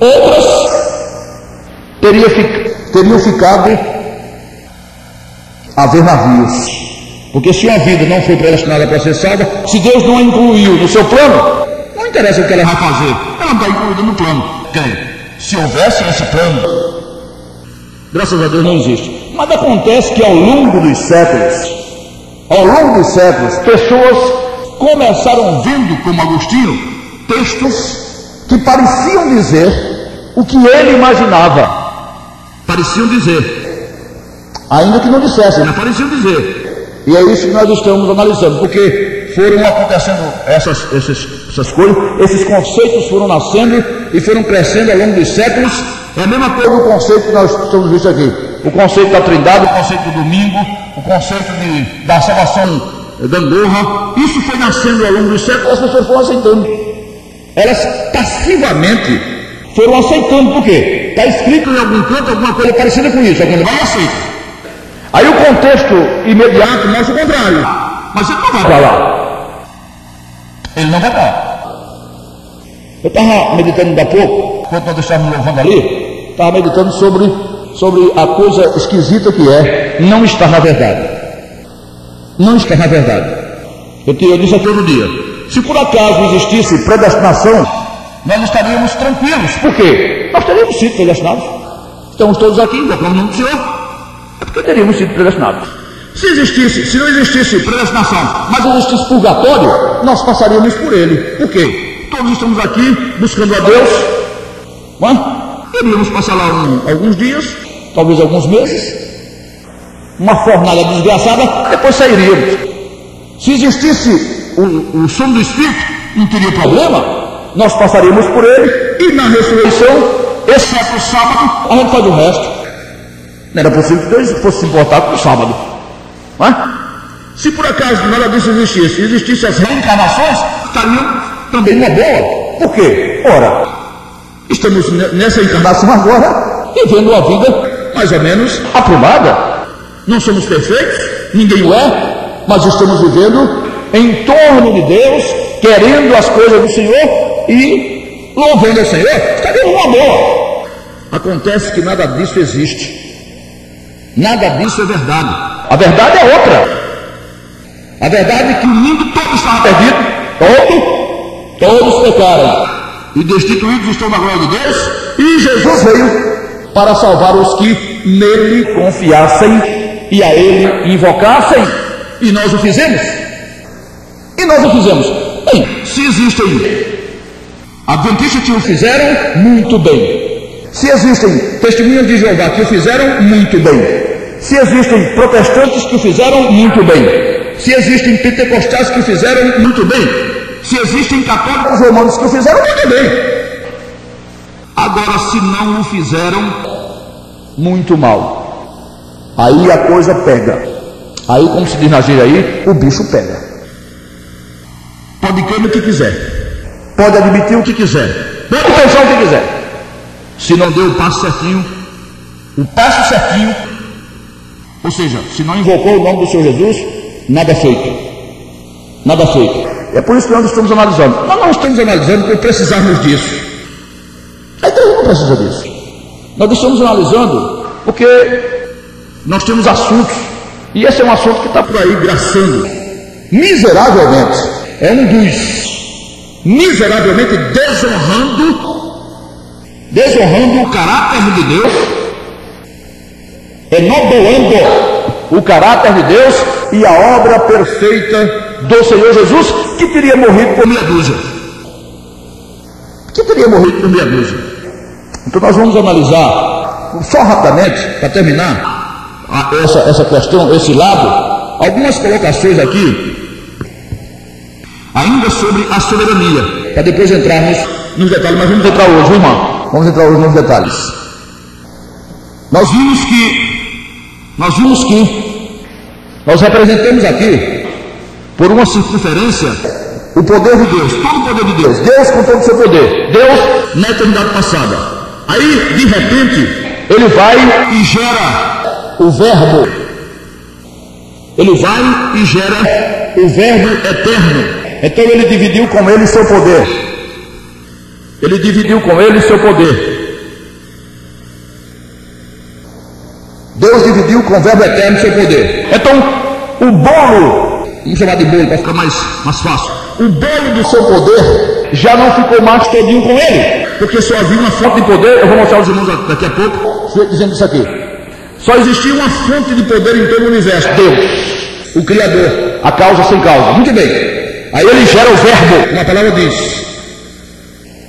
Outras teriam ficado a ver navios. Porque se uma vida não foi predestinada para ser salva, se Deus não a incluiu no seu plano, não interessa o que ela vai fazer, ela não está incluída no plano. Se houvesse esse plano, graças a Deus não existe. Mas acontece que ao longo dos séculos, pessoas começaram vendo, como Agostinho, textos que pareciam dizer o que ele imaginava. Pareciam dizer, ainda que não dissessem, mas pareciam dizer. E é isso que nós estamos analisando, porque foram acontecendo essas coisas, esses conceitos foram nascendo e foram crescendo ao longo dos séculos. É a mesma coisa do conceito que nós estamos vendo aqui, o conceito da Trindade, o conceito do domingo, o conceito da salvação da gangorra. Isso foi nascendo ao longo dos séculos, as pessoas foram aceitando. Elas passivamente foram aceitando, por quê? Está escrito em algum canto alguma coisa parecida com isso, alguém vai e aceita. Aí o contexto imediato mostra o contrário. Mas ele não vai para lá. Ele não vai para lá. Eu estava meditando ainda há pouco, enquanto nós estávamos louvando ali, estava meditando sobre a coisa esquisita que é não estar na verdade. Não estar na verdade. Eu disse aqui outro dia, se por acaso existisse predestinação, nós estaríamos tranquilos. Por quê? Nós teríamos sido predestinados. Estamos todos aqui, invocamos o nome do Senhor. É porque teríamos sido predestinados. Se não existisse predestinação, mas existisse purgatório, nós passaríamos por ele. Por quê? Todos estamos aqui buscando a Deus. Iríamos passar lá alguns dias, talvez alguns meses, uma fornalha desgraçada, depois sairíamos. Se existisse o sono do Espírito, não teria problema. Nós passaríamos por ele e na ressurreição, exceto o sábado, a gente faz o resto. Não era possível que Deus fosse se importar com o sábado. Se por acaso nada disso existisse as reencarnações, estariam também numa boa. Por quê? Ora, estamos nessa encarnação agora, vivendo a vida mais ou menos aprumada. Não somos perfeitos, ninguém o é, mas estamos vivendo em torno de Deus, querendo as coisas do Senhor e louvando ao Senhor. Estaríamos numa boa. Acontece que nada disso existe. Nada disso é verdade. A verdade é outra. A verdade é que o mundo todo estava perdido. Todos pecaram e destituídos estão da glória de Deus. E Jesus veio para salvar os que nele confiassem e a ele invocassem. E nós o fizemos. Bem, se existem adventistas que o fizeram, muito bem. Se existem testemunhas de Jeová que o fizeram, muito bem. Se existem protestantes que o fizeram, muito bem. Se existem pentecostais que o fizeram, muito bem. Se existem católicos romanos que o fizeram, muito bem. Agora, se não o fizeram, muito mal. Aí a coisa pega. Aí, como se diz na gíria aí, o bicho pega. Pode crer no que quiser. Pode admitir o que quiser. Pode pensar o que quiser. Se não deu o passo certinho, ou seja, se não invocou o nome do Senhor Jesus, nada feito. Nada feito. É por isso que nós estamos analisando. Nós não estamos analisando por precisarmos disso. A igreja não precisa disso. Nós estamos analisando porque nós temos assuntos. E esse é um assunto que está por aí graçando miseravelmente. É um dos miseravelmente desonrando o caráter de Deus, enodoando o caráter de Deus e a obra perfeita do Senhor Jesus, que teria morrido por meia dúzia. Então nós vamos analisar, só rapidamente, para terminar essa questão, esse lado, algumas colocações aqui, ainda sobre a soberania, para depois entrarmos nos detalhes, mas vamos entrar hoje, irmão. Vamos entrar hoje nos detalhes. Nós vimos que nós representamos aqui, por uma circunferência, o poder de Deus, todo o poder de Deus, Deus com todo o seu poder, Deus na eternidade passada. Aí, de repente, ele vai e gera o Verbo. Ele vai e gera o Verbo eterno. Então ele dividiu com ele seu poder. Ele dividiu com ele seu poder. Deus dividiu com o Verbo eterno seu poder. Então, o bolo, vamos chamar de bolo para ficar mais fácil, o bolo do seu poder já não ficou mais todinho com ele, porque só havia uma fonte de poder. Eu vou mostrar aos irmãos daqui a pouco, dizendo isso aqui. Só existia uma fonte de poder em todo o universo, Deus, o Criador, a causa sem causa. Muito bem. Aí ele gera o Verbo, uma palavra diz.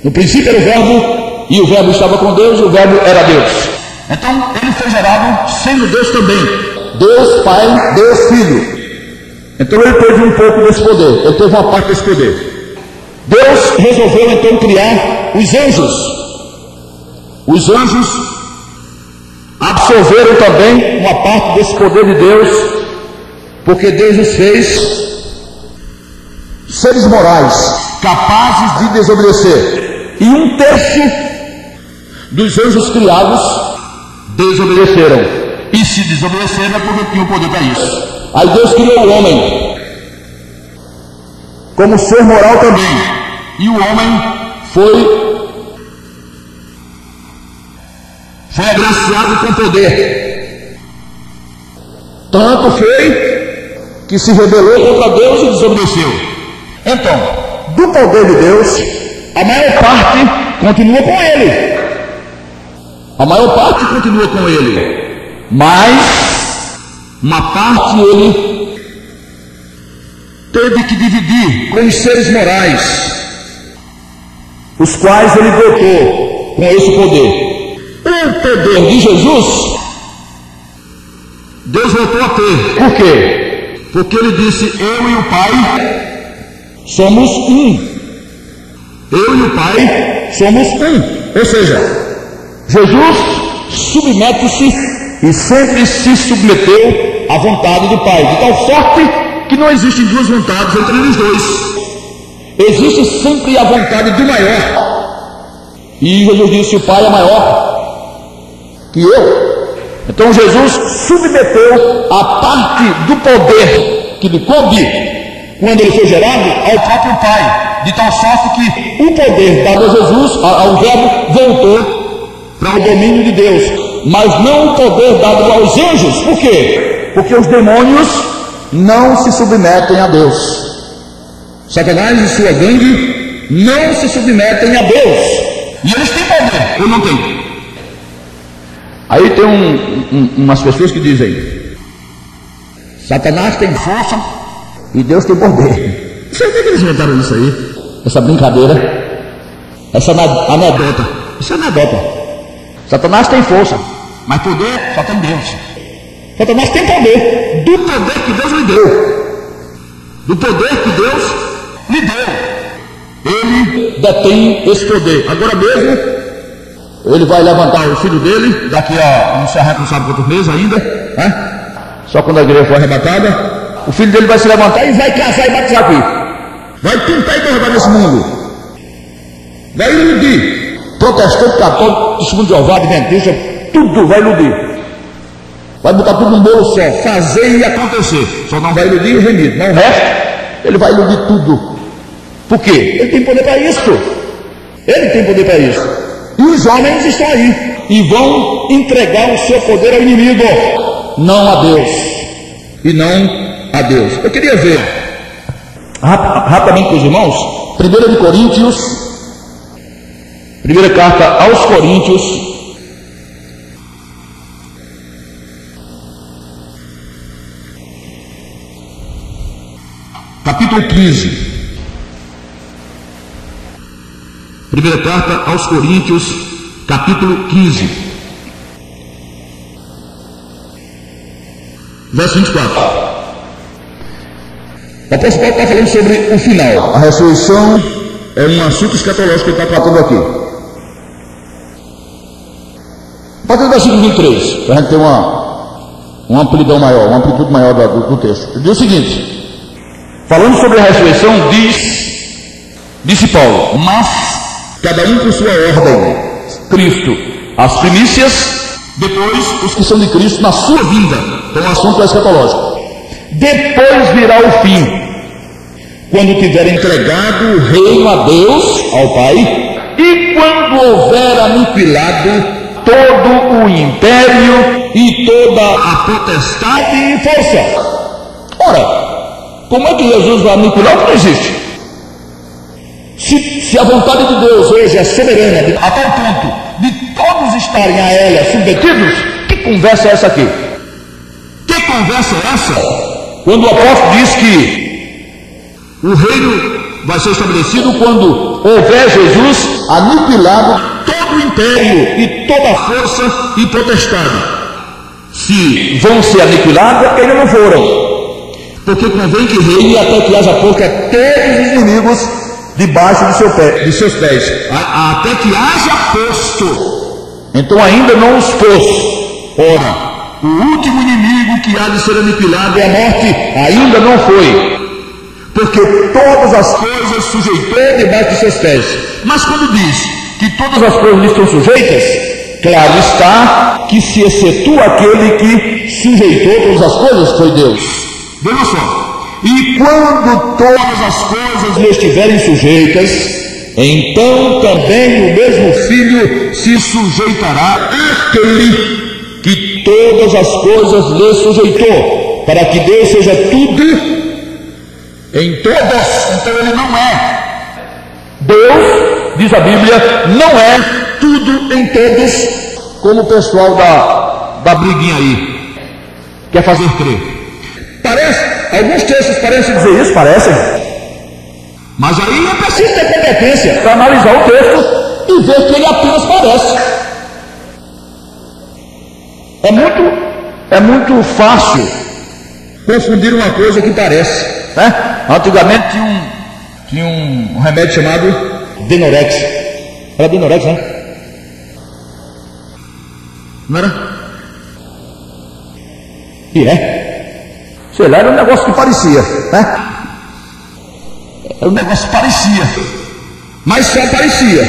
No princípio era o Verbo, e o Verbo estava com Deus, e o Verbo era Deus. Então ele foi gerado sendo Deus também. Deus Pai, Deus Filho. Então ele teve um pouco desse poder, ele teve uma parte desse poder. Deus resolveu então criar os anjos. Os anjos absorveram também uma parte desse poder de Deus, porque Deus os fez seres morais, capazes de desobedecer. E 1/3 dos anjos criados desobedeceram. E se desobedeceram é porque tinham poder para isso. Aí Deus criou o homem como ser moral também. E o homem foi agraciado com poder. Tanto foi que se rebelou contra Deus e desobedeceu. Então, do poder de Deus, a maior parte continua com ele. A maior parte continua com ele. Mas uma parte ele teve que dividir com os seres morais, os quais ele dotou com esse poder. O poder de Jesus, Deus voltou a ter. Por quê? Porque ele disse: eu e o Pai somos um. Eu e o Pai somos um. Ou seja, Jesus submete-se e sempre se submeteu à vontade do Pai, de tal sorte que não existem duas vontades entre eles dois. Existe sempre a vontade do maior. E Jesus disse: o Pai é maior que eu. Então Jesus submeteu a parte do poder que lhe coube quando ele foi gerado ao próprio Pai, de tal sorte que o poder dado a Jesus, ao Verbo, voltou para o domínio de Deus, mas não o poder dado aos anjos. Por quê? Porque os demônios não se submetem a Deus. Satanás e sua gangue não se submetem a Deus. E eles têm poder, ou não têm? Aí tem umas pessoas que dizem: Satanás tem força e Deus tem poder. Não sei por que eles inventaram isso aí, essa brincadeira, essa anedota. Isso é anedota. Satanás tem força, mas poder só tem Deus. Satanás tem poder, do poder que Deus lhe deu. Do poder que Deus lhe deu. Ele detém esse poder. Agora mesmo, ele vai levantar o filho dele, daqui a, não sabe quantos meses ainda, né? Só quando a igreja for arrebatada, o filho dele vai se levantar e vai casar e batizar aqui. Vai pintar e bordar nesse mundo. Vai iludir. Protestante, católico, testemunho de Jeová, adventista, tudo vai iludir. Vai botar tudo num bolo só, fazer e acontecer. Só não vai iludir o remido, não o resto, ele vai iludir tudo. Por quê? Ele tem poder para isso. Ele tem poder para isso. E os homens estão aí e vão entregar o seu poder ao inimigo, não a Deus. E não a Deus. Eu queria ver rapidamente com os irmãos, 1 Coríntios, primeira carta aos Coríntios, capítulo 15. Primeira carta aos Coríntios, capítulo 15, verso 24. O apóstolo Paulo está falando sobre o final. A ressurreição é um assunto escatológico que ele está tratando aqui. A partir do versículo 23, para a gente ter uma amplidão maior, uma amplitude maior do texto. Ele diz o seguinte: falando sobre a ressurreição, disse Paulo: mas cada um por sua ordem, Cristo as primícias, depois os que são de Cristo na sua vinda. Então o assunto é escatológico. Depois virá o fim, quando tiver entregado o reino a Deus, ao Pai, E quando houver aniquilado todo o império e toda a potestade e força. Ora, como é que Jesus vai aniquilar o que não existe? Se a vontade de Deus hoje é soberana, a tal ponto de todos estarem a ela submetidos, que conversa é essa aqui? Que conversa é essa? Quando o apóstolo diz que o reino vai ser estabelecido quando houver Jesus aniquilado todo o império e toda a força e potestade. Se vão ser aniquilados, é porque ainda não foram. Porque convém que reine até que haja posto a todos os inimigos debaixo de seus pés. Até que haja posto. Então ainda não os pôs. Ora, o último inimigo que há de ser aniquilado é a morte. Ainda não foi. Porque todas as coisas sujeitou debaixo de seus pés. Mas quando diz que todas as coisas lhe estão sujeitas, claro está que se excetua aquele que sujeitou todas as coisas, foi Deus. Veja só. E quando todas as coisas lhe estiverem sujeitas, então também o mesmo Filho se sujeitará àquele que todas as coisas lhe sujeitou, para que Deus seja tudo em todos. Então ele não é. Deus, diz a Bíblia, não é tudo em todos, como o pessoal da briguinha aí quer fazer crer. Alguns textos parecem dizer isso, parecem. Mas aí é preciso ter competência para analisar o texto e ver que ele apenas parece. É muito fácil confundir uma coisa que parece, né? Antigamente tinha um remédio chamado Denorex. Era Denorex, né? Não era? E é? Sei lá, era um negócio que parecia, né? Era um negócio que parecia, mas só parecia.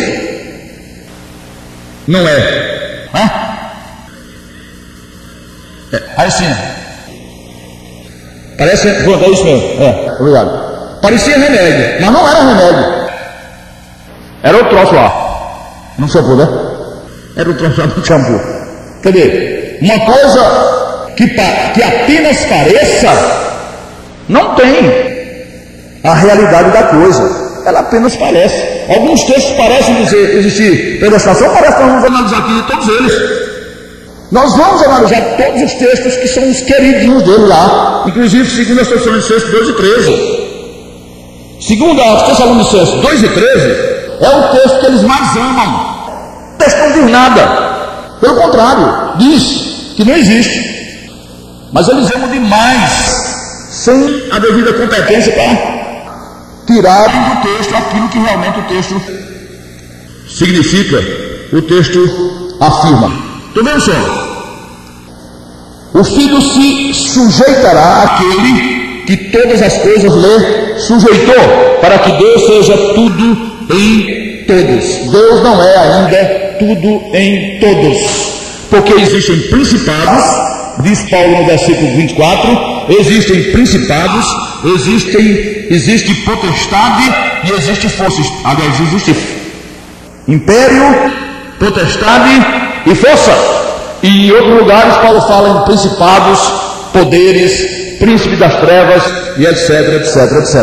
Não é? Aí sim. Parece. Pronto, é isso mesmo. Obrigado. Parecia remédio, mas não era remédio. Era o troço lá. Não shampoo, né? Era o troço lá do shampoo. Quer dizer, uma coisa que apenas pareça, não tem a realidade da coisa. Ela apenas parece. Alguns textos parecem existir predestinação, parece que nós vamos analisar aqui todos eles. Nós vamos analisar todos os textos que são os queridinhos dele lá, inclusive segundo as Tessalonicenses 2 e 13. Segundo as Tessalonicenses 2 e 13, é o texto que eles mais amam. O texto não diz nada. Pelo contrário, diz que não existe. Mas eles amam demais, sem a devida competência para tirarem do texto aquilo que realmente o texto significa, o texto afirma. Então veja só, o Filho se sujeitará àquele que todas as coisas lhe sujeitou, para que Deus seja tudo em todos. Deus não é ainda tudo em todos, porque existem principados, diz Paulo no versículo 24, existem principados, existe potestade e existe forças. Aliás, existe império, potestade e força. E em outros lugares Paulo fala em principados, poderes, príncipe das trevas e etc, etc, etc.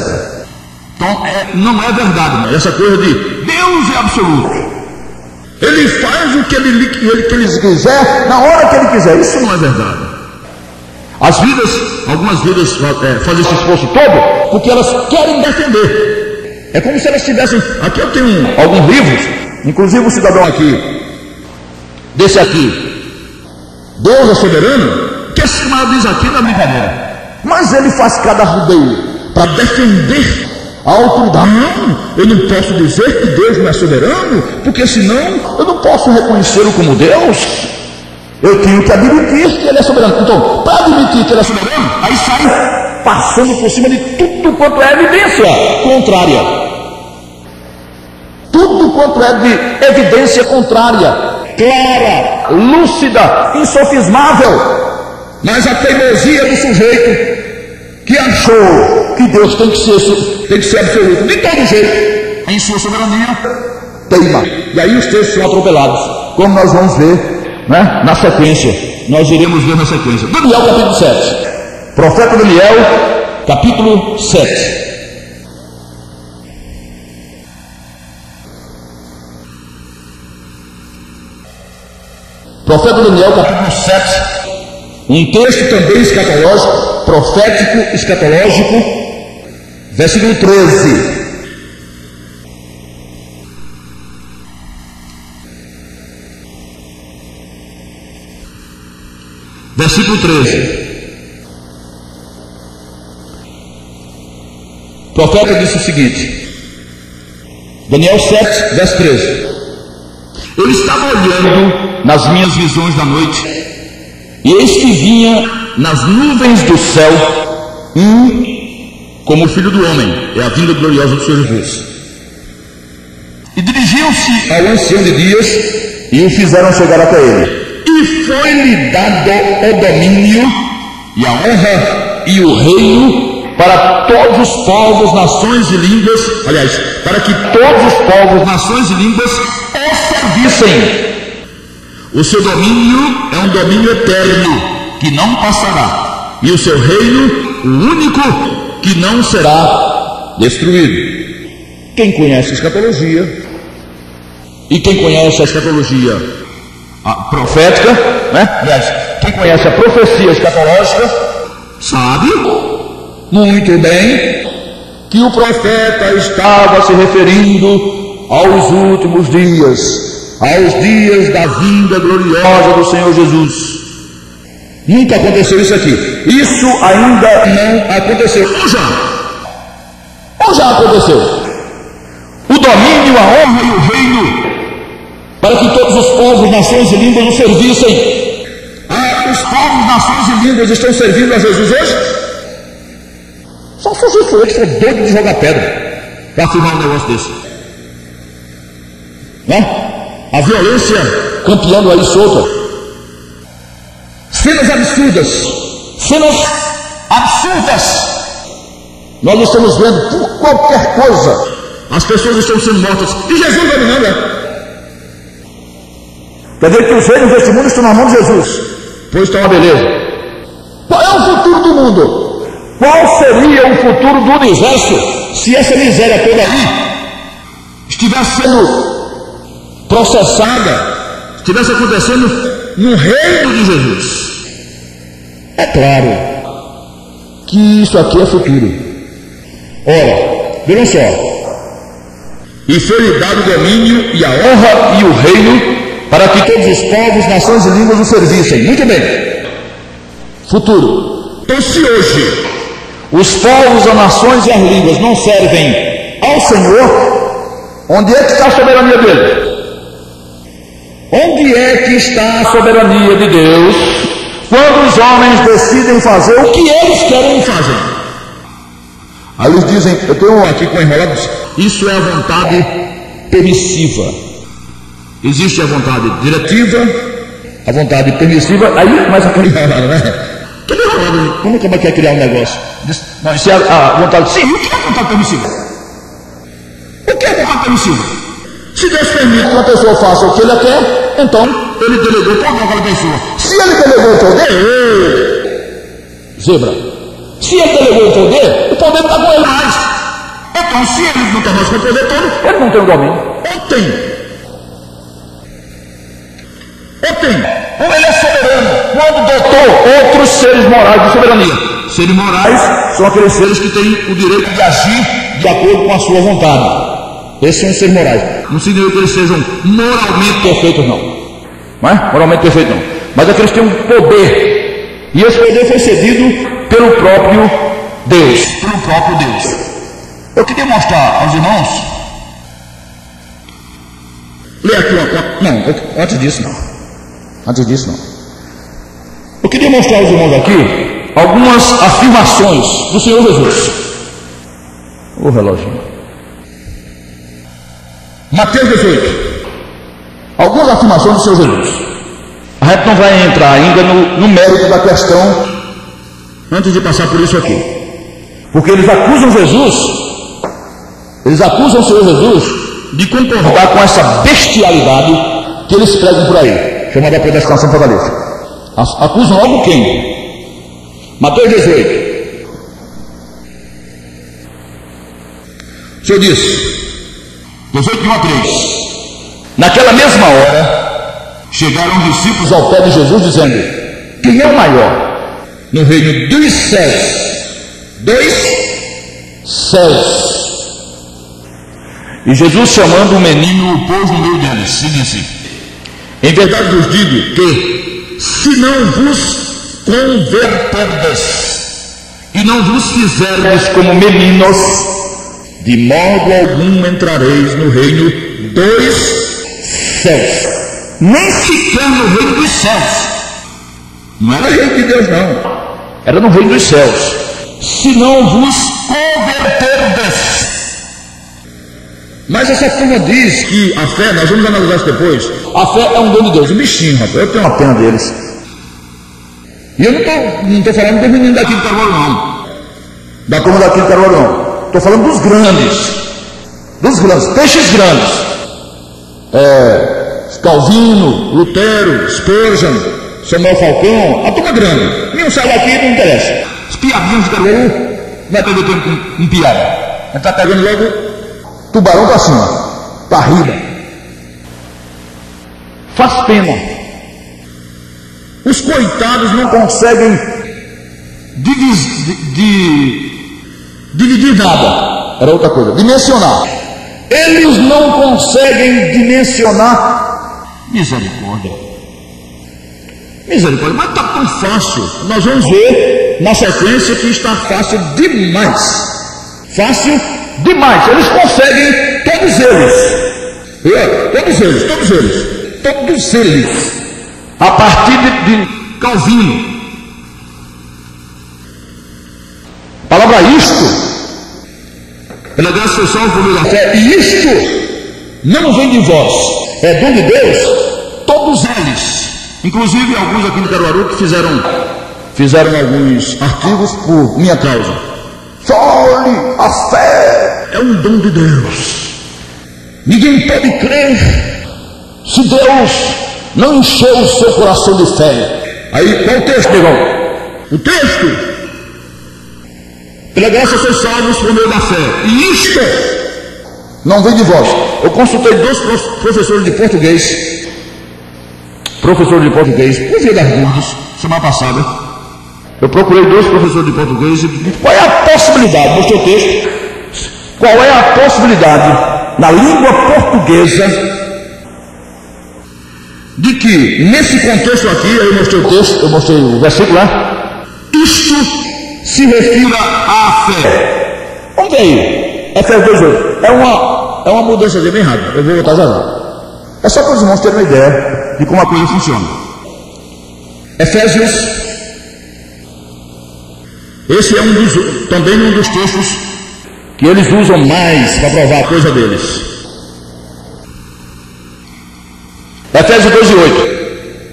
Então não é verdade, mas essa coisa de Deus é absoluto. Ele faz o que ele quiser, na hora que ele quiser. Isso não é verdade. Algumas vidas fazem esse esforço todo porque elas querem defender. É como se elas tivessem. Aqui eu tenho alguns livros, inclusive um cidadão aqui, desse aqui. Deus é soberano, que esse camarada diz aqui na brincadeira. Mas ele faz cada rodeio para defender a autoridade. Não, eu não posso dizer que Deus não é soberano, porque senão eu não posso reconhecê-lo como Deus. Eu tenho que admitir que ele é soberano. Então, para admitir que ele é soberano, aí sai passando por cima de tudo quanto é evidência contrária. Tudo quanto é de evidência contrária. Clara, lúcida, insofismável. Mas a teimosia do sujeito que achou que Deus tem que ser absoluto de todo jeito, em sua soberania, teima. E aí os textos são atropelados, como nós vamos ver, né, na sequência. Nós iremos ver na sequência. Daniel capítulo 7. Profeta Daniel capítulo 7. Profeta Daniel capítulo 7. Um texto também escatológico, profético, escatológico, versículo 13. Versículo 13. O profeta disse o seguinte, Daniel 7, verso 13. Eu estava olhando nas minhas visões da noite, e eis que vinha nas nuvens do céu como o Filho do Homem, é a vinda gloriosa do Senhor Jesus. E dirigiam-se ao ancião de dias e o fizeram chegar até ele. E foi-lhe dado o domínio e a honra e o reino para todos os povos, nações e línguas, aliás, para que todos os povos, nações e línguas o servissem. O seu domínio é um domínio eterno, que não passará, e o seu reino, o único, que não será destruído. Quem conhece a escatologia, e quem conhece a escatologia profética, né? Aliás, quem conhece a profecia escatológica, sabe muito bem que o profeta estava se referindo aos últimos dias, aos dias da vinda gloriosa do Senhor Jesus. Nunca aconteceu isso aqui. Isso ainda não aconteceu. Ou já aconteceu? O domínio, a honra e o reino para que todos os povos, nações e línguas o servissem. Os povos, nações e línguas estão servindo a Jesus hoje? Só se você for que for doido de jogar pedra para afirmar um negócio desse. Né? A violência campeando aí solta. Cenas absurdas. Nós estamos vendo por qualquer coisa. As pessoas estão sendo mortas. E Jesus vai dominando, né? Quer dizer que os reinos deste mundo estão na mão de Jesus. Pois está uma beleza. Qual é o futuro do mundo? Qual seria o futuro do universo se essa miséria toda aí estivesse sendo processada, estivesse acontecendo no reino de Jesus? É claro que isso aqui é futuro. Ora, vejam só. E foi-lhe dado o domínio e a honra e o reino para que todos os povos, nações e línguas o servissem. Muito bem. Futuro. Então, se hoje os povos, as nações e as línguas não servem ao Senhor, onde é que está a soberania dele? Onde é que está a soberania de Deus quando os homens decidem fazer o que eles querem e fazem? Aí eles dizem, eu tenho aqui com enrolados, isso é a vontade permissiva. Existe a vontade diretiva, a vontade permissiva, aí começa a criar, né? Que enrolado, como é que quer criar um negócio? Não, isso é a vontade. Sim, o que é a vontade permissiva? O que é a vontade permissiva? Se Deus permite que uma pessoa faça o que ele quer, então ele delegou poder àquela pessoa. Se ele delegou o poder, zebra. Se ele delegou o poder está com ele mais. Então, se ele não está mais com o poder todo, ele não tem o domínio. Ou tem. Ou ele é soberano quando dotou outros seres morais de soberania. Seres morais são aqueles seres que têm o direito de agir de acordo com a sua vontade. Esses são os seres morais. Não significa que eles sejam moralmente perfeitos, não. Não é? Moralmente perfeitos, não. Mas é que eles têm um poder. E esse poder foi cedido pelo próprio Deus. Eu queria mostrar aos irmãos. Lê aqui uma. Antes disso não. Eu queria mostrar aos irmãos aqui algumas afirmações do Senhor Jesus. O relógio. Mateus 18. Algumas afirmações do Senhor Jesus. A gente não vai entrar ainda no mérito da questão antes de passar por isso aqui. Porque eles acusam Jesus, eles acusam o Senhor Jesus de concordar com essa bestialidade que eles pregam por aí, chamada predestinação probabilística. Acusam logo quem? Mateus 18. O Senhor disse, 18:1-3. Naquela mesma hora, chegaram os discípulos ao pé de Jesus, dizendo: quem é o maior no reino dos céus? Dos céus. E Jesus, chamando o menino, o pôs no meio deles, e disse: em verdade vos digo que, se não vos converterdes e não vos fizerdes como meninos, de modo algum entrareis no reino dos céus. Nem sequer no reino dos céus. Não era reino de Deus, não. Era no reino dos céus. Se não vos converterdes. Mas essa turma diz que a fé, nós vamos analisar isso depois, a fé é um dom de Deus, um bichinho, rapaz. Eu tenho uma pena deles. E eu não estou falando dos meninos daqui de Caruaru, não. Da turma daqui de Caruaru, não. Estou falando dos grandes, peixes grandes, Calvino, Lutero, Spurgeon, Samuel Falcão, a turma grande. Nenhum sai daqui, não interessa. Os piadinhos de Caruaru, vai perder tempo com piada. A gente está pegando logo tubarão para cima, para riba. Faz pena. Os coitados não conseguem dividir nada, era outra coisa, dimensionar. Eles não conseguem dimensionar misericórdia. Misericórdia, mas está tão fácil. Nós vamos ver na sequência que está fácil demais. Fácil demais. Eles conseguem, todos eles, a partir de Calvino. A palavra isto, pela graça foi salvo por meio da fé, e isto não vem de vós, é dom de Deus, todos eles, inclusive alguns aqui de Caruaru que fizeram alguns artigos por minha causa. Olhe, a fé é um dom de Deus, ninguém pode crer se Deus não encheu o seu coração de fé. Aí, qual o texto, negão? O texto: pela graça sois salvos por meio da fé. E isto não vem de vós. Eu consultei dois professores de português. Por via das dúvidas, semana passada. Eu procurei dois professores de português e qual é a possibilidade, mostrei o texto, qual é a possibilidade na língua portuguesa de que nesse contexto aqui, aí eu mostrei o texto, eu mostrei o versículo lá, isto se refira à fé. Vamos ver aí. Efésios 2:8. É uma mudança bem rápida. Eu vou voltar já. É só para os irmãos terem uma ideia de como a coisa funciona. Efésios. Esse é também um dos textos que eles usam mais para provar a coisa deles. Efésios 2:8.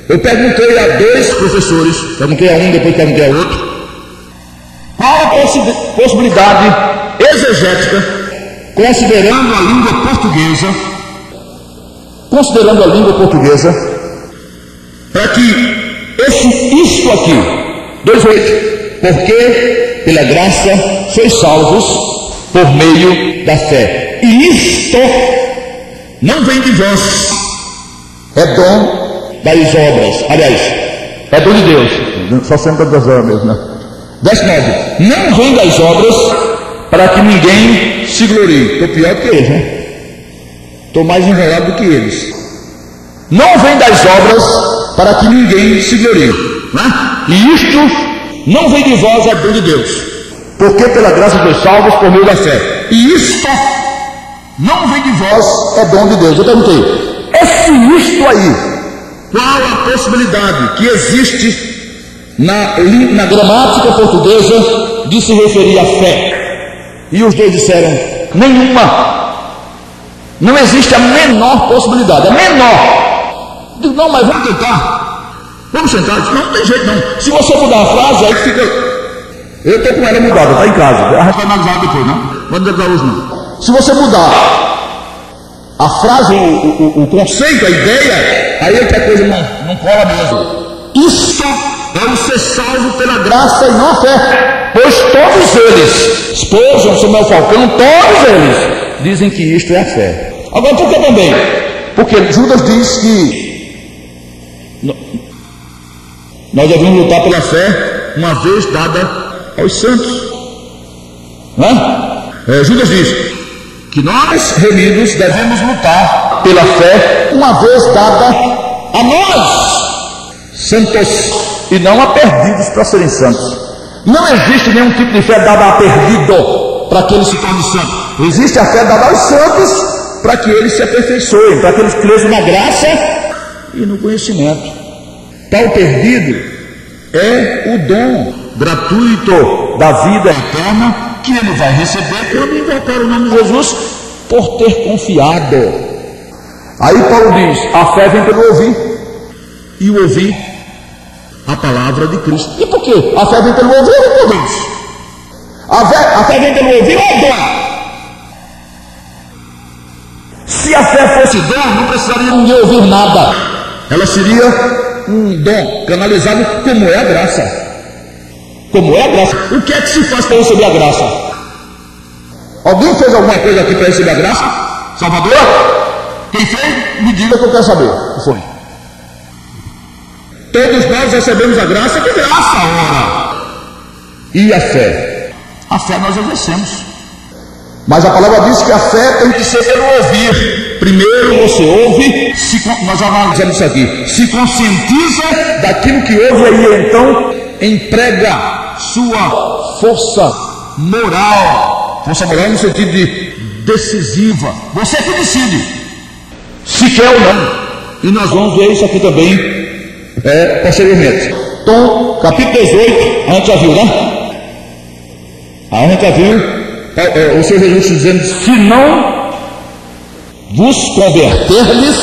Eu perguntei a dois professores, perguntei a um, depois perguntei a outro, qual a possibilidade exegética, considerando a língua portuguesa, para que isto aqui, 2:8, porque pela graça sois salvos por meio da fé. E isto não vem de vós, é dom das obras. Aliás, é dom de Deus. Só sempre das obras mesmo, né? Verso 9. Não vem das obras para que ninguém se glorie. Estou pior do que eles, né? Estou mais enrolado do que eles. Não vem das obras para que ninguém se glorie, né? E isto não vem de vós, é dom de Deus. Porque pela graça sois salvos por meio da fé. E isto não vem de vós, é dom de Deus. Eu perguntei, esse isto aí, qual a possibilidade que existe na gramática portuguesa de se referir à fé? E os dois disseram, nenhuma. Não existe a menor possibilidade, a menor. Eu digo, não, mas vamos tentar. Vamos sentar. Não tem jeito não. Se você mudar a frase, aí fica. Eu estou com ela mudada, está em casa. A gente vai analisar depois, não? Vamos analisar hoje não. Se você mudar a frase, o conceito, a ideia, aí é que a coisa não cola mesmo. Isso é o ser salvo pela graça e não a fé. Pois todos eles, Spurgeon, Samuel Falcão, todos eles dizem que isto é a fé. Agora, por que também? Porque Judas diz que nós devemos lutar pela fé uma vez dada aos santos. Não é? Judas diz que nós, remidos, devemos lutar pela fé uma vez dada a nós, santos, e não a perdidos para serem santos. Não existe nenhum tipo de fé dada a perdido para que ele se torne santo. Existe a fé dada aos santos para que eles se aperfeiçoem, para que eles cresçam na graça e no conhecimento. Tal perdido é o dom gratuito da vida eterna que ele vai receber quando invocar o nome de Jesus por ter confiado. Aí Paulo diz: a fé vem pelo ouvir, e o ouvir a palavra de Cristo. E por quê? A fé vem pelo ouvir ou por Deus? A fé vem pelo ouvir ou é dom? Se a fé fosse dom, não precisaria ninguém ouvir nada. Ela seria um dom canalizado, como é a graça. Como é a graça? O que é que se faz para receber a graça? Alguém fez alguma coisa aqui para receber a graça? Salvador? Quem fez? Me diga que eu quero saber. O que foi? Todos nós recebemos a graça de graça, ora. E a fé? A fé nós exercemos. Mas a palavra diz que a fé tem que ser pelo ouvir. Primeiro você ouve, nós já analisamos isso aqui, se conscientiza daquilo que ouve, aí então emprega sua força moral no sentido de decisiva. Você que decide se quer ou não. E nós vamos ver isso aqui também posteriormente. Então, capítulo 18, a gente já viu, né? A gente já viu o Senhor Jesus dizendo: se não vos converter-lhes,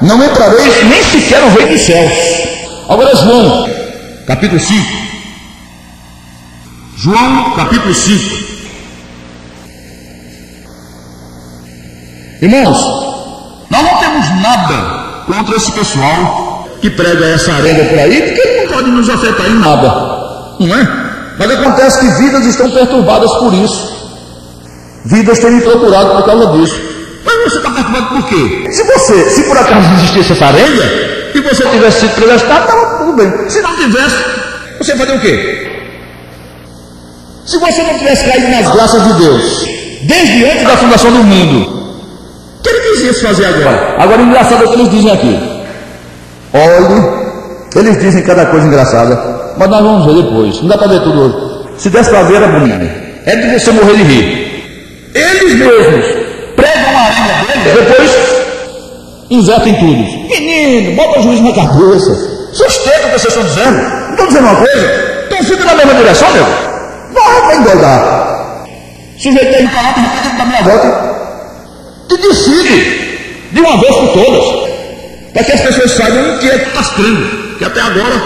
não entrareis nem sequer no reino dos céus. Agora João, capítulo 5. João, capítulo 5. Irmãos, nós não temos nada contra esse pessoal que prega essa arenga por aí, porque ele não pode nos afetar em nada, não é? Mas acontece que vidas estão perturbadas por isso. Vidas têm me procurado por causa disso. Mas você está perturbado por quê? Se por acaso não existisse essa arenga e você tivesse sido predestinado, estava tudo bem. Se não tivesse, você faria o quê? Se você não tivesse caído nas graças de Deus desde antes da fundação do mundo, o que ele dizia se fazer agora? Agora, engraçado é o que eles dizem aqui. Olhe, eles dizem cada coisa engraçada, mas nós vamos ver depois. Não dá para ver tudo hoje. Se desse para ver, era bonito. É de você morrer de rir. Eles mesmos pregam a arenga deles, depois invertem tudo. Menino, bota o juízo na cabeça. Sustenta o que vocês estão dizendo. Não estão dizendo uma coisa? Estão sempre na mesma direção, meu. Vai endoidar. Sujeito aí para lá, de repente ele dá meia volta e decide de uma vez por todas, para que as pessoas saibam o que é que está crendo, que até agora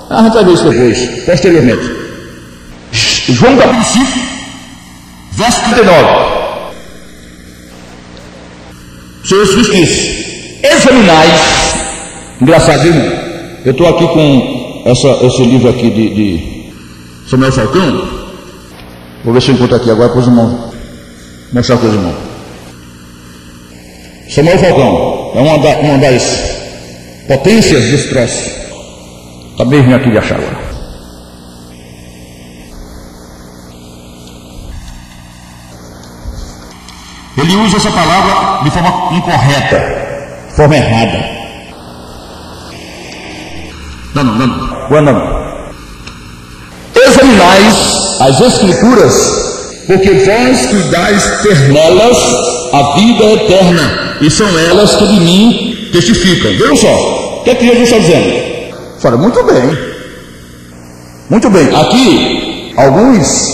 a gente vai ver isso depois, posteriormente. João capítulo 5, verso 39. O Senhor Jesus disse: examinais. Engraçado, irmão. Eu estou aqui com esse livro aqui de Samuel Falcão. Vou ver se eu encontro aqui agora para os irmãos mostrar para os irmãos. Samuel Falcão é uma das potências desse troço. Está bem ruim aqui de achar agora. Ele usa essa palavra de forma incorreta, de forma errada. Não. Examinais as Escrituras, porque vós cuidais ter nelas a vida eterna, e são elas que de mim testificam. Vejam só, o que é que Jesus está dizendo? Fala, muito bem. Muito bem. Aqui, alguns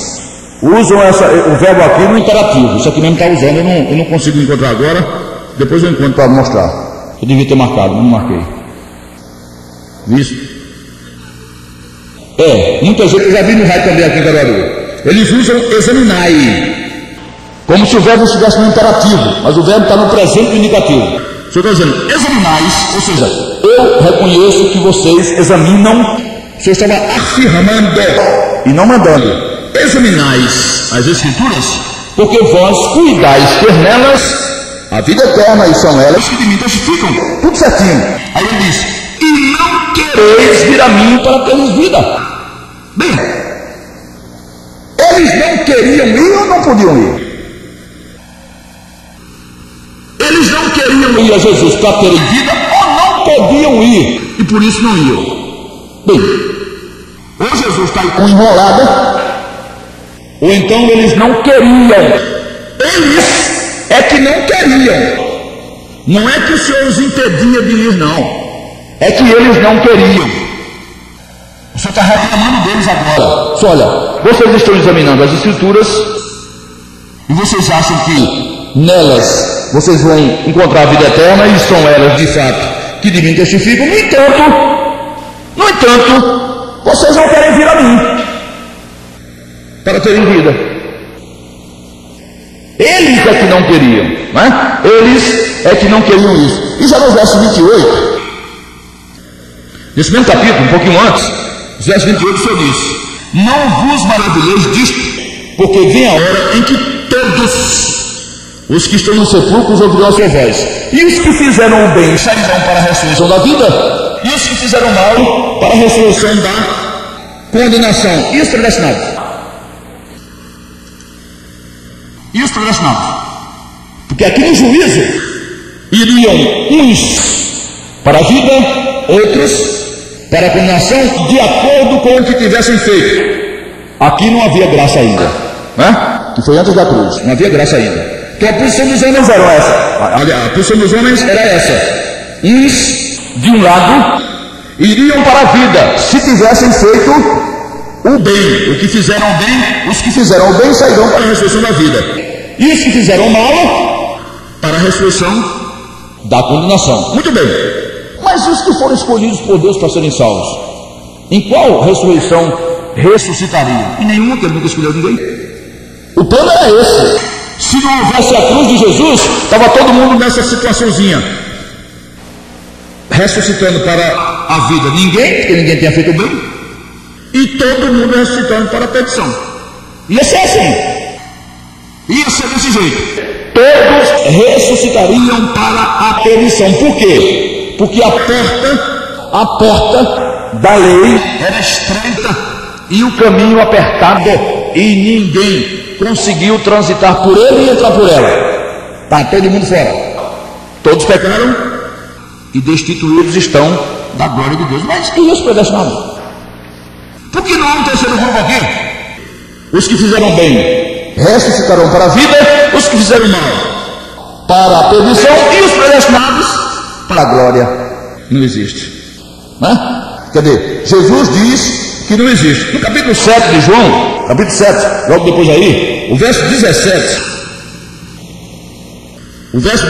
usam o verbo aqui no imperativo. Isso aqui mesmo está usando, eu não consigo encontrar agora. Depois eu encontro para mostrar. Eu devia ter marcado, não marquei. Visto? Muitas vezes eu já vi no rádio também aqui em Caruaru. Eles usam examinai. Como se o verbo estivesse no imperativo, mas o verbo está no presente do indicativo. O senhor está dizendo, examinais, ou seja, eu reconheço que vocês examinam. O senhor estava afirmando e não mandando. Examinais as Escrituras, porque vós cuidais ter nelas a vida eterna, e são elas que de mim testificam. Tudo certinho. Aí ele diz, e não quereis vir a mim para teres vida. Bem, eles não queriam ir ou não podiam ir? Eles não queriam ir a Jesus para terem vida ou não podiam ir, e por isso não iam. Bem, ou Jesus está aí com enrolada, ou então eles não queriam. Eles é que não queriam. Não é que o Senhor os impedia de ir, não. É que eles não queriam. O Senhor está reclamando deles agora. Só olha, vocês estão examinando as Escrituras e vocês acham que nelas vocês vão encontrar a vida eterna, e são elas de fato que de mim testificam. No entanto, vocês não querem vir a mim para terem vida. Eles é que não queriam, né? Eles é que não queriam isso. E já no verso 28, nesse mesmo capítulo, um pouquinho antes, verso 28, o Senhor diz: não vos maravilheis disto, porque vem a hora em que todos os que estão nos sepulcros ouvirão a sua voz, e os que fizeram o bem sairão para a ressurreição da vida, e os que fizeram o mal para a ressurreição da condenação. E os predestinados? E os predestinados? Porque aqui no juízo iriam uns para a vida, outros para a condenação, de acordo com o que tivessem feito. Aqui não havia graça ainda, né? Que foi antes da cruz, não havia graça ainda. Então a posição dos homens era essa. A posição dos homens era essa. Uns, de um lado, iriam para a vida se tivessem feito o bem. O que fizeram o bem, os que fizeram o bem sairão para a ressurreição da vida. E os que fizeram o mal, para a ressurreição da condenação. Muito bem. Mas os que foram escolhidos por Deus para serem salvos, em qual ressurreição ressuscitariam? Em nenhuma, que ele nunca escolheu ninguém. O plano era esse. Se não houvesse a cruz de Jesus, estava todo mundo nessa situaçãozinha, ressuscitando para a vida ninguém, porque ninguém tinha feito o bem, e todo mundo ressuscitando para a perdição. Ia ser assim. Ia ser desse jeito. Todos ressuscitariam para a perdição. Por quê? Porque a porta da lei era estreita e o caminho apertado, e ninguém conseguiu transitar por ele e entrar por ela. Está todo mundo fora. Todos pecaram e destituídos estão da glória de Deus. Mas e os predestinados? Por que não há um terceiro grupo aqui? Os que fizeram bem ressuscitarão para a vida, os que fizeram mal para a perdição, e os predestinados para a glória. Não existe, né? Quer dizer, Jesus diz que não existe. No capítulo 7 de João, capítulo 7, logo depois aí, o verso 17, diz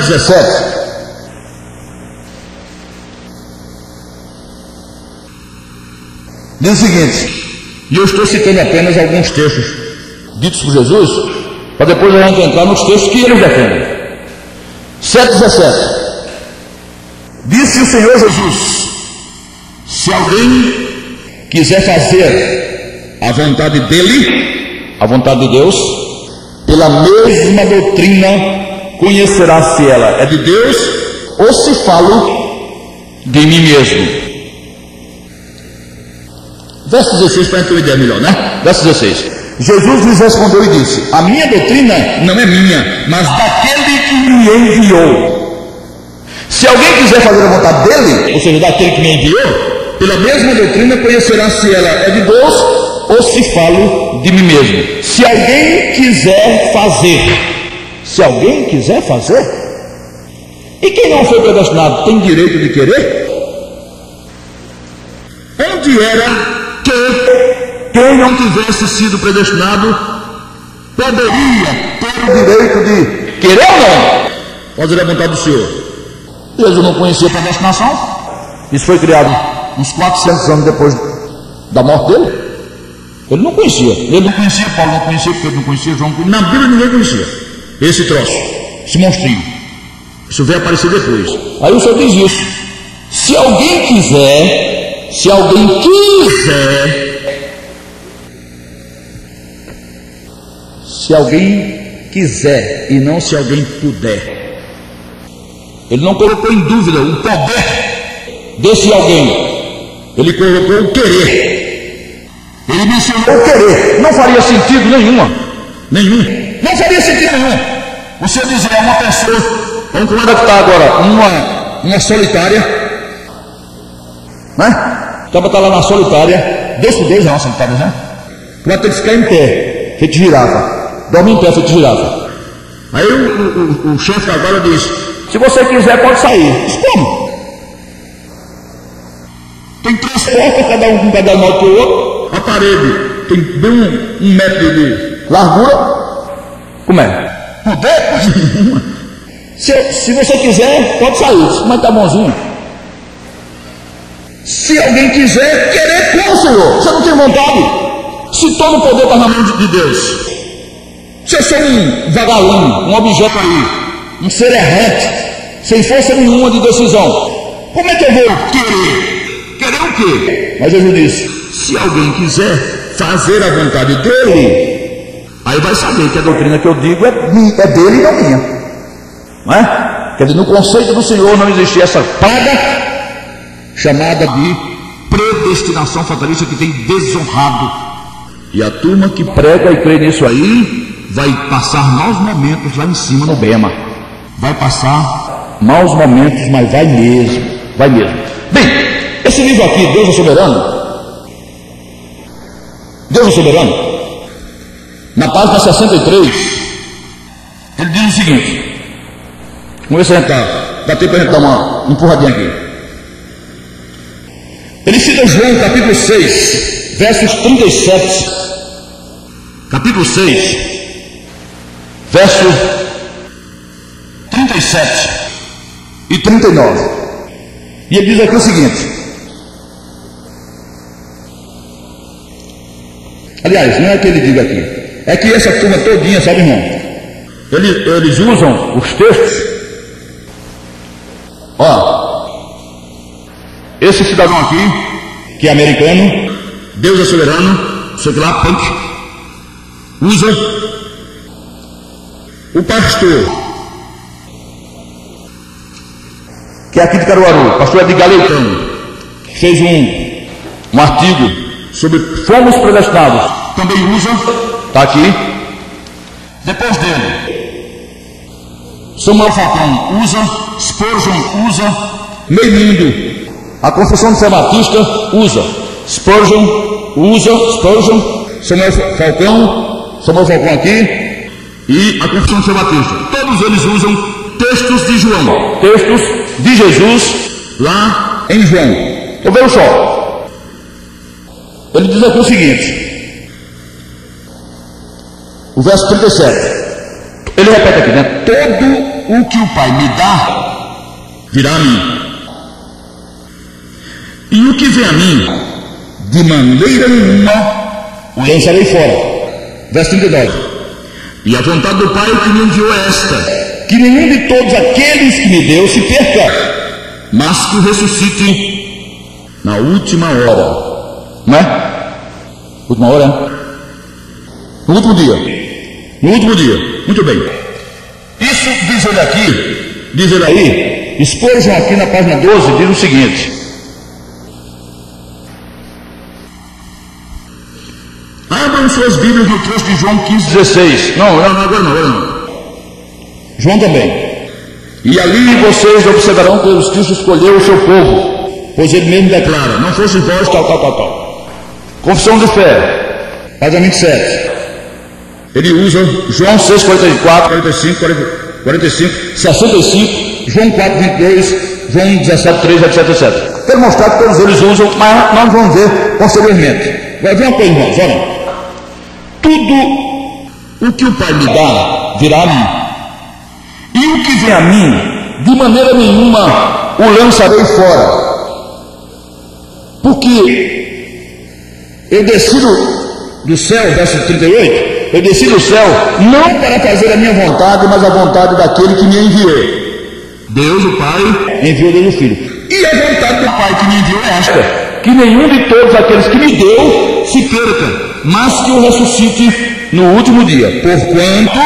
o seguinte, e eu estou citando apenas alguns textos ditos por Jesus, para depois a gente entrar nos textos que eles defendem. 7,17. Disse o Senhor Jesus: se alguém quiser fazer a vontade dele, a vontade de Deus, pela mesma doutrina conhecerá se ela é de Deus ou se falo de mim mesmo. Verso 16, para entender ideia melhor, né? Verso 16. Jesus lhes respondeu e disse: a minha doutrina não é minha, mas daquele que me enviou. Se alguém quiser fazer a vontade dele, ou seja, daquele que me enviou, pela mesma doutrina conhecerá se ela é de Deus ou se falo de mim mesmo. Se alguém quiser fazer, e quem não foi predestinado tem direito de querer? Onde era que quem não tivesse sido predestinado poderia ter o direito de querer ou não fazer a vontade do Senhor? Jesus não conhecia a predestinação. Isso foi criado uns 400 anos depois da morte dele. Ele não conhecia. Ele não conhecia, Paulo não conhecia, Pedro não conhecia, João não conhecia. Na Bíblia ninguém conhecia. esse troço, esse monstrinho. Isso veio aparecer depois. Aí o Senhor diz isso. Se alguém quiser, se alguém quiser e não se alguém puder. Ele não colocou em dúvida o poder desse alguém. Ele colocou o querer. Ele mencionou o querer. Não faria sentido nenhum. Não faria sentido nenhum. Você dizer a uma pessoa, vamos como é que está agora, uma solitária, né? Estava lá na solitária, Deus por Deus é uma solitária, né? Vai ter que ficar em pé, feito girafa. Dorme em pé, feito girafa. Aí o chefe agora diz, se você quiser pode sair. Mas como? Tem 3 portas, cada um com cada modo que o outro. A parede tem bem 1 metro de largura. Como é? Se você quiser, pode sair. Mas tá bonzinho. Se alguém quiser, querer com o Senhor. Você não tem vontade? Se todo o poder está na mão de Deus. Se eu sou um vagalume, um objeto aí, um ser errante, sem força nenhuma de decisão, como é que eu vou querer? Querer o quê? Mas Jesus disse, se alguém quiser fazer a vontade dele, aí vai saber que a doutrina que eu digo é dele e não minha. Não é? Quer dizer, no conceito do Senhor não existia essa praga chamada de predestinação fatalista que tem desonrado. E a turma que prega e crê nisso aí vai passar maus momentos lá em cima no Bema. Vai passar maus momentos, mas vai mesmo. Bem, esse livro aqui, Deus é Soberano. Deus é Soberano. Na página 63, ele diz o seguinte. Vamos ver se a gente dá tempo para a gente dar uma empurradinha aqui. Ele cita João, capítulo 6, versos 37. Capítulo 6, versos 37 e 39. E ele diz aqui o seguinte. Aliás, não é que ele diga aqui. É que essa turma todinha, sabe, irmão? Eles usam os textos. Ó, esse cidadão aqui, que é americano, Deus é Soberano, sei lá, punk, usa o pastor, que é aqui de Caruaru, pastor Edgar Leitão, fez um artigo sobre fomos predestinados, também usa, está aqui. Depois dele, Samuel Falcão usa, Spurgeon usa, Meilindo, a Confissão de Fé Batista usa, Spurgeon usa, Samuel Falcão aqui, e a Confissão de Fé Batista. Todos eles usam textos de João, textos de Jesus lá em João. Então veja só, ele diz aqui o seguinte, o verso 37, ele repete aqui, né? Todo o que o Pai me dá, virá a mim. E o que vem a mim, de maneira nenhuma, o lançarei fora. Verso 39. E a vontade do Pai que me enviou é esta, que nenhum de todos aqueles que me deu se perca, mas que ressuscite na última hora. Não é? Última hora, né? No último dia. Muito bem. Isso diz ele aí, Spurgeon aqui na página 12 diz o seguinte. Abram suas Bíblias no texto de João 15,16. Não, agora não. João também. E ali vocês observarão que os Cristo escolheu o seu povo, pois ele mesmo declara, não fosse vós, tal. Confissão de fé, página 27. Ele usa João 6, 44, 45, 45, 65, João 4, 22, João 17, 3, etc. Quero mostrar que todos eles usam, mas nós vamos ver posteriormente. Vai ver uma coisa, irmãos, olha. Tudo o que o Pai me dá, virá a mim. E o que vem a mim, de maneira nenhuma o lançarei fora. Porque eu desci do céu, verso 38, eu desci do céu não para fazer a minha vontade, mas a vontade daquele que me enviou. Deus, o Pai, enviou Deus o Filho. E a vontade do Pai que me enviou é esta: que nenhum de todos aqueles que me deu se perca, mas que o ressuscite no último dia. Porquanto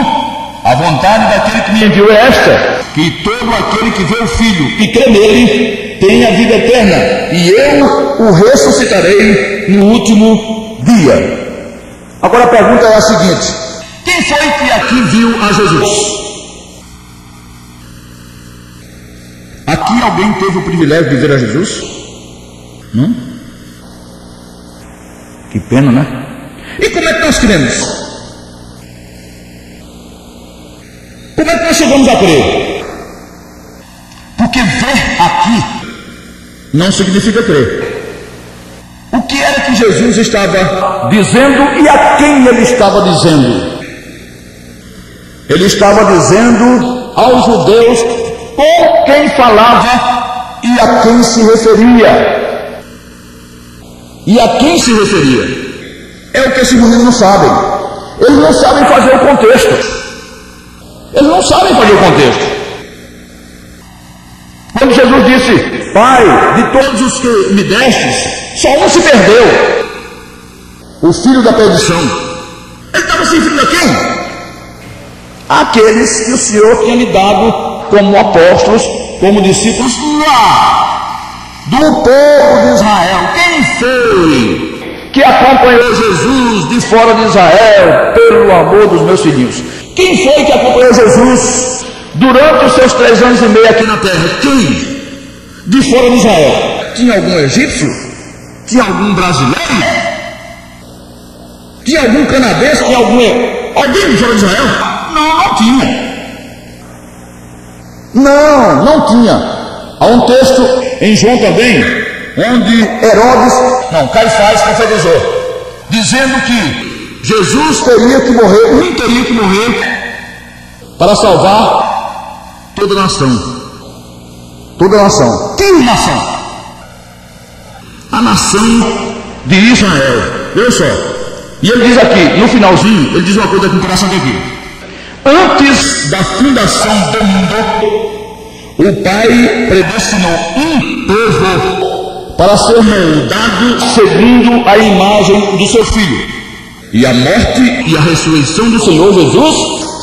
a vontade daquele que me enviou é esta: que todo aquele que vê o Filho e crê nele tenha vida eterna, e eu o ressuscitarei no último dia. Agora a pergunta é a seguinte: quem foi que aqui viu a Jesus? Aqui alguém teve o privilégio de ver a Jesus? Que pena, né? E como é que nós cremos? Como é que nós chegamos a crer? Porque ver aqui não significa crer. O que era que Jesus estava dizendo e a quem ele estava dizendo? Ele estava dizendo aos judeus com quem falava e a quem se referia. E a quem se referia? É o que esses meninos não sabem. Eles não sabem fazer o contexto. Eles não sabem fazer o contexto. Quando Jesus disse: Pai, de todos os que me destes, só um se perdeu, o filho da perdição. Ele estava se referindo a quem? Aqueles que o Senhor tinha lhe dado como apóstolos, como discípulos lá do povo de Israel. Quem foi que acompanhou Jesus de fora de Israel pelo amor dos meus filhinhos? Quem foi que acompanhou Jesus durante os seus 3 anos e meio aqui na terra? Quem? De fora de Israel. Tinha algum egípcio? Tinha algum brasileiro? Tinha algum canadense? Tinha alguém de fora de Israel? Não tinha. Não tinha. Há um texto em João também, onde Caifás profetizou, dizendo que Jesus teria que morrer para salvar toda a nação. Toda a nação. Que nação? A nação de Israel. Veja só. E ele diz aqui, no finalzinho, ele diz uma coisa interessante aqui: antes da fundação do mundo, o Pai predestinou um povo para ser moldado segundo a imagem do seu Filho. E a morte e a ressurreição do Senhor Jesus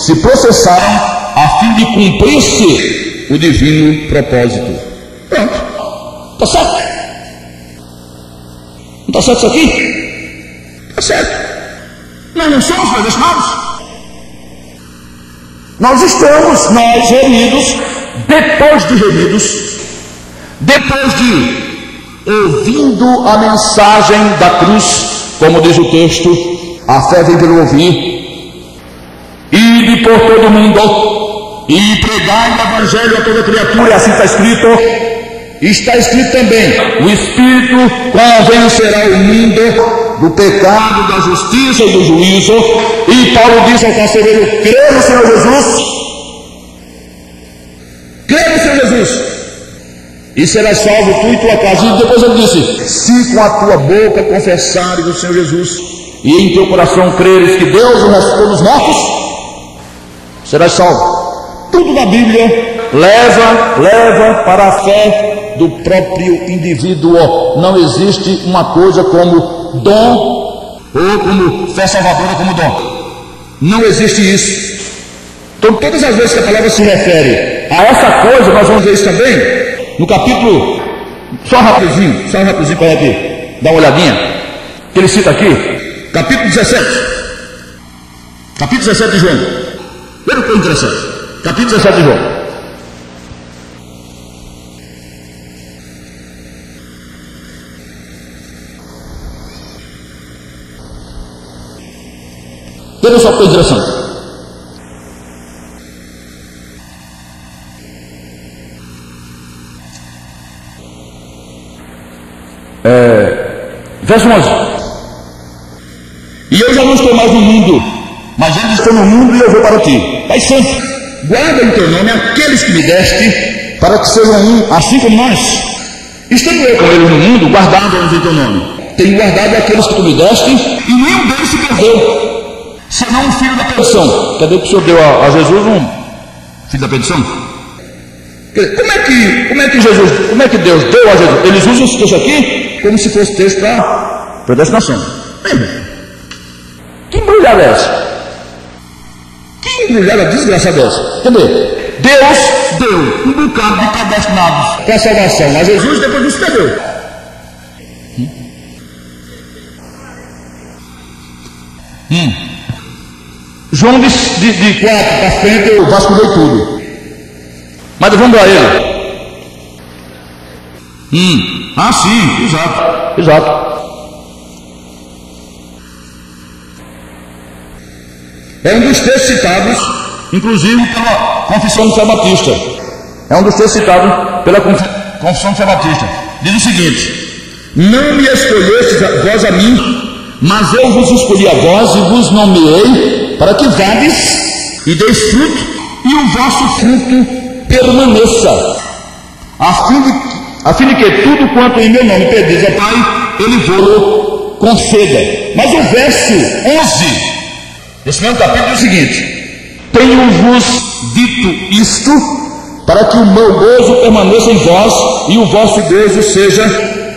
se processaram a fim de cumprir-se o divino propósito. Pronto. Está certo? Não está certo isso aqui? Está certo. Nós não somos predestinados. Nós remidos, depois de ouvindo a mensagem da cruz, como diz o texto, a fé vem pelo ouvir, ide por todo mundo e pregai o evangelho a toda criatura, e assim está escrito. Está escrito também: o Espírito convencerá o mundo do pecado, da justiça e do juízo. E Paulo diz ao carcereiro: crê no Senhor Jesus, crê no Senhor Jesus, e serás salvo tu e tua casa. E depois ele disse: se com a tua boca confessares o Senhor Jesus e em teu coração creres que Deus o ressuscitou dos mortos, serás salvo. Tudo na Bíblia leva para a fé do próprio indivíduo. Não existe uma coisa como dom, ou como fé salvadora como dom. Não existe isso. Então, todas as vezes que a palavra se refere a essa coisa, nós vamos ver isso também no capítulo, só rapidinho para aqui, dá uma olhadinha, que ele cita aqui, capítulo 17 de João. Veja que interessante, capítulo 17 de João. Veja só que coisa interessante. Verso 11: e eu já não estou mais no mundo, mas eles estão no mundo e eu vou para ti. Pai Santo, guarda em teu nome aqueles que me deste, para que sejam um, assim como nós. Estando eu com eles no mundo, guardado em teu nome. Tenho guardado aqueles que tu me deste, e nenhum deles se perdeu, senão um filho da perdição. Quer dizer que o Senhor deu a Jesus um filho da perdição? Como é que Deus deu a Jesus? Eles usam esse texto aqui como se fosse texto para predestinação. Lembra? Que embrulhada é essa? Que embrulhada desgraçada é essa? Quer dizer, Deus deu um bocado de predestinados para a salvação a Jesus, depois disso perdeu. João de 4 para frente eu vasculhei tudo. Mas vamos para ele. Sim, exato. É um dos textos citados, inclusive pela Confissão de Fé Batista. É um dos textos citados pela Confissão de Fé Batista. Diz o seguinte: não me escolhestes vós a mim, mas eu vos escolhi a vós e vos nomeei para que vades e deis fruto, e o vosso fruto permaneça, a fim de que tudo quanto em meu nome pedis ao Pai, Ele vos conceda. Mas o verso 11 desse mesmo capítulo é o seguinte: tenho-vos dito isto, para que o meu gozo permaneça em vós e o vosso gozo seja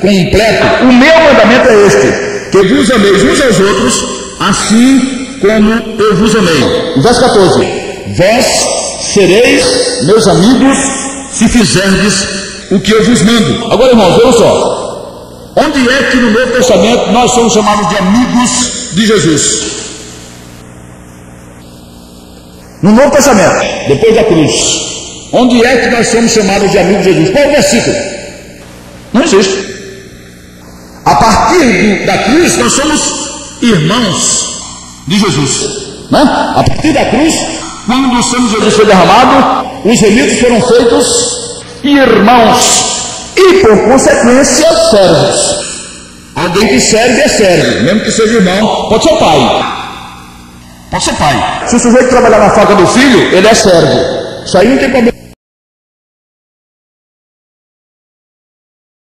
completo. O meu mandamento é este: que vos ameis uns aos outros, assim como eu vos amei. O verso 14: vós sereis meus amigos se fizerdes o que eu vos mando. Agora, irmãos, vejam só. Onde é que no Novo Testamento nós somos chamados de amigos de Jesus? No Novo Testamento, depois da cruz. Onde é que nós somos chamados de amigos de Jesus? Qual é o versículo? Não existe. A partir da cruz, nós somos irmãos de Jesus. Né? A partir da cruz, quando o sangue de Jesus foi derramado, os remidos foram feitos irmãos e, por consequência, servos. Alguém que serve é servo, mesmo que seja irmão, pode ser pai. Pode ser pai. Se o sujeito trabalhar na faca do filho, ele é servo. Isso aí não tem problema.